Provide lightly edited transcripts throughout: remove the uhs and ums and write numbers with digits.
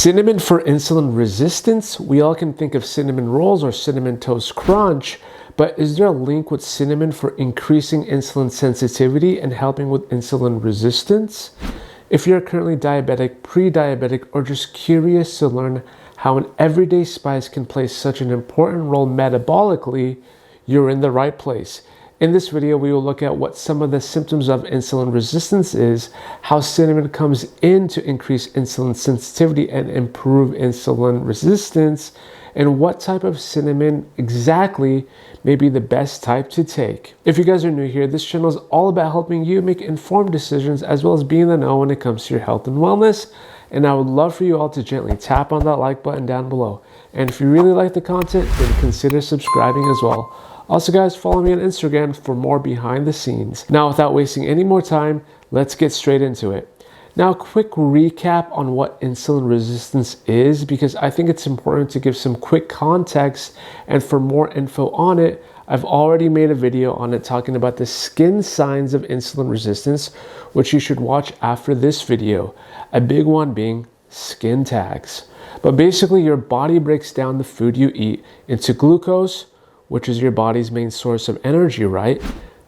Cinnamon for insulin resistance. We all can think of cinnamon rolls or cinnamon toast crunch, but is there a link with cinnamon for increasing insulin sensitivity and helping with insulin resistance? If you're currently diabetic, pre-diabetic, or just curious to learn how an everyday spice can play such an important role metabolically, you're in the right place. In this video, we will look at what some of the symptoms of insulin resistance is, how cinnamon comes in to increase insulin sensitivity and improve insulin resistance, and what type of cinnamon exactly may be the best type to take. If you guys are new here, this channel is all about helping you make informed decisions as well as being in the know when it comes to your health and wellness. And I would love for you all to gently tap on that like button down below. And if you really like the content, then consider subscribing as well. Also guys, follow me on Instagram for more behind the scenes. Now without wasting any more time, let's get straight into it. Now a quick recap on what insulin resistance is, because I think it's important to give some quick context, and for more info on it, I've already made a video on it talking about the skin signs of insulin resistance, which you should watch after this video. A big one being skin tags. But basically your body breaks down the food you eat into glucose, which is your body's main source of energy, right?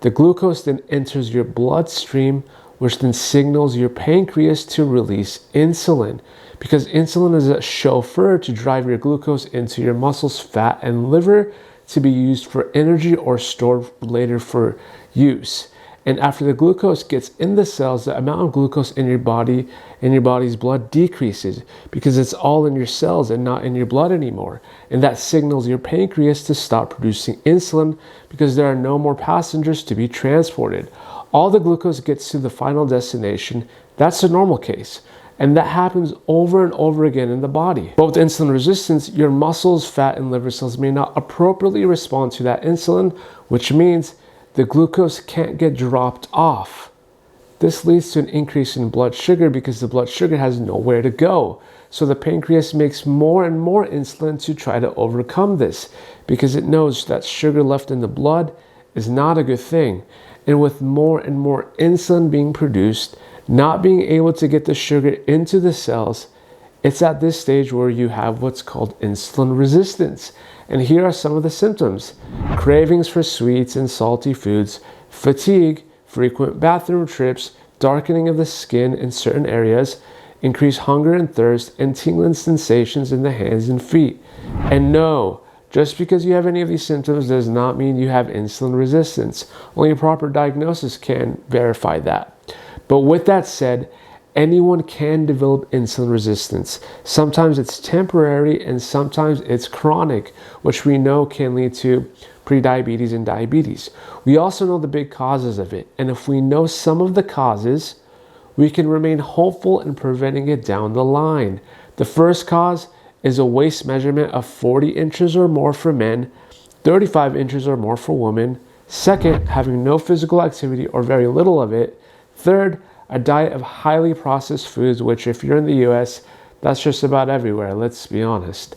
The glucose then enters your bloodstream, which then signals your pancreas to release insulin, because insulin is a chauffeur to drive your glucose into your muscles, fat, and liver to be used for energy or stored later for use. And after the glucose gets in the cells, the amount of glucose in your body, in your body's blood, decreases because it's all in your cells and not in your blood anymore. And that signals your pancreas to stop producing insulin because there are no more passengers to be transported. All the glucose gets to the final destination. That's the normal case. And that happens over and over again in the body. But with insulin resistance, your muscles, fat, and liver cells may not appropriately respond to that insulin, which means the glucose can't get dropped off. This leads to an increase in blood sugar because the blood sugar has nowhere to go. So the pancreas makes more and more insulin to try to overcome this because it knows that sugar left in the blood is not a good thing. And with more and more insulin being produced, not being able to get the sugar into the cells, it's at this stage where you have what's called insulin resistance. And here are some of the symptoms: cravings for sweets and salty foods, fatigue, frequent bathroom trips, darkening of the skin in certain areas, increased hunger and thirst, and tingling sensations in the hands and feet. And no, just because you have any of these symptoms does not mean you have insulin resistance. Only a proper diagnosis can verify that. But with that said, anyone can develop insulin resistance. Sometimes it's temporary and sometimes it's chronic, which we know can lead to prediabetes and diabetes. We also know the big causes of it. And if we know some of the causes, we can remain hopeful in preventing it down the line. The first cause is a waist measurement of 40 inches or more for men, 35 inches or more for women. Second, having no physical activity or very little of it. Third, a diet of highly processed foods, which if you're in the US, that's just about everywhere, let's be honest.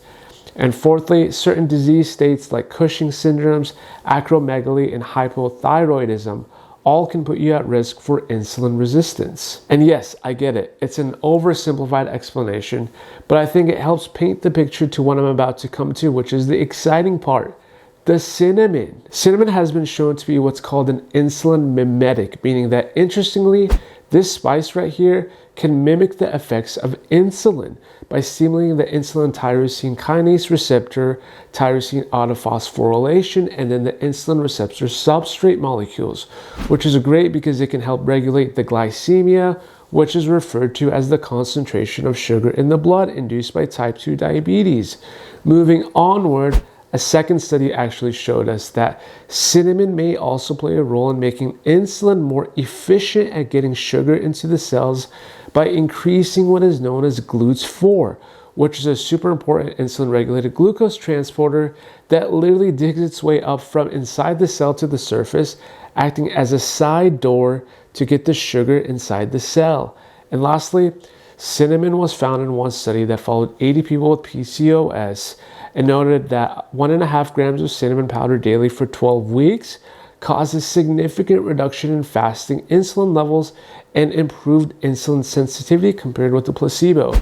And fourthly, certain disease states like Cushing syndromes, acromegaly, and hypothyroidism all can put you at risk for insulin resistance. And yes, I get it. It's an oversimplified explanation, but I think it helps paint the picture to what I'm about to come to, which is the exciting part. The cinnamon. Cinnamon has been shown to be what's called an insulin mimetic, meaning that interestingly, this spice right here can mimic the effects of insulin by stimulating the insulin tyrosine kinase receptor, tyrosine autophosphorylation, and then the insulin receptor substrate molecules, which is great because it can help regulate the glycemia, which is referred to as the concentration of sugar in the blood induced by type 2 diabetes. Moving onward, a second study actually showed us that cinnamon may also play a role in making insulin more efficient at getting sugar into the cells by increasing what is known as GLUT4, which is a super important insulin regulated glucose transporter that literally digs its way up from inside the cell to the surface, acting as a side door to get the sugar inside the cell. And lastly, cinnamon was found in one study that followed 80 people with PCOS and noted that 1.5 grams of cinnamon powder daily for 12 weeks causes significant reduction in fasting insulin levels and improved insulin sensitivity compared with the placebo.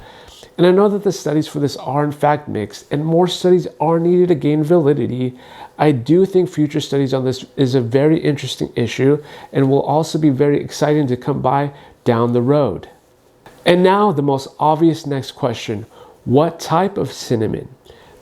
And I know that the studies for this are in fact mixed, and more studies are needed to gain validity. I do think future studies on this is a very interesting issue and will also be very exciting to come by down the road. And now the most obvious next question, what type of cinnamon?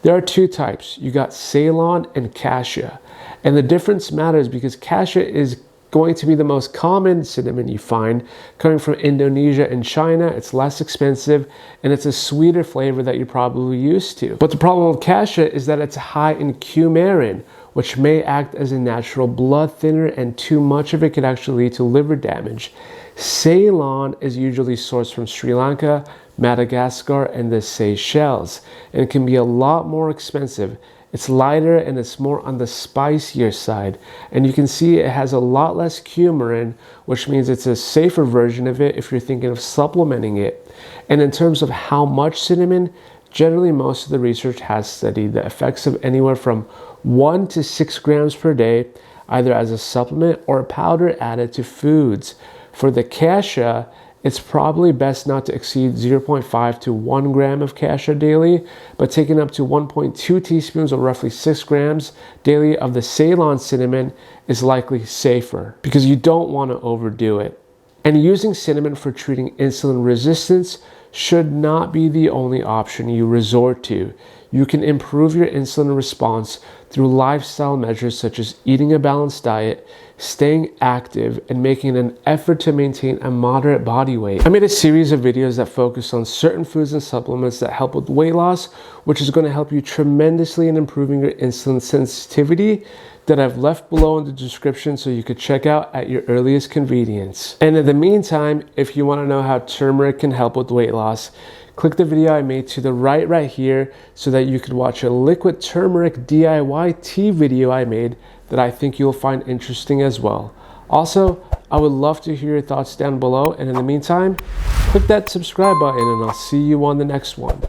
There are two types. You got Ceylon and Cassia. And the difference matters because Cassia is going to be the most common cinnamon you find coming from Indonesia and China. It's less expensive and it's a sweeter flavor that you're probably used to. But the problem with Cassia is that it's high in coumarin, which may act as a natural blood thinner, and too much of it could actually lead to liver damage. Ceylon is usually sourced from Sri Lanka, Madagascar, and the Seychelles, and can be a lot more expensive. It's lighter and it's more on the spicier side, and you can see it has a lot less coumarin, which means it's a safer version of it if you're thinking of supplementing it. And in terms of how much cinnamon, generally most of the research has studied the effects of anywhere from 1 to 6 grams per day, either as a supplement or a powder added to foods. For the Cassia, it's probably best not to exceed 0.5 to 1 gram of Cassia daily, but taking up to 1.2 teaspoons or roughly 6 grams daily of the Ceylon cinnamon is likely safer because you don't want to overdo it. And using cinnamon for treating insulin resistance should not be the only option you resort to. You can improve your insulin response through lifestyle measures such as eating a balanced diet, staying active, and making an effort to maintain a moderate body weight. I made a series of videos that focus on certain foods and supplements that help with weight loss, which is going to help you tremendously in improving your insulin sensitivity, that I've left below in the description so you could check out at your earliest convenience. And in the meantime, if you want to know how turmeric can help with weight loss, click the video I made to the right here so that you could watch a liquid turmeric DIY tea video I made that I think you'll find interesting as well. Also, I would love to hear your thoughts down below, and in the meantime, click that subscribe button and I'll see you on the next one.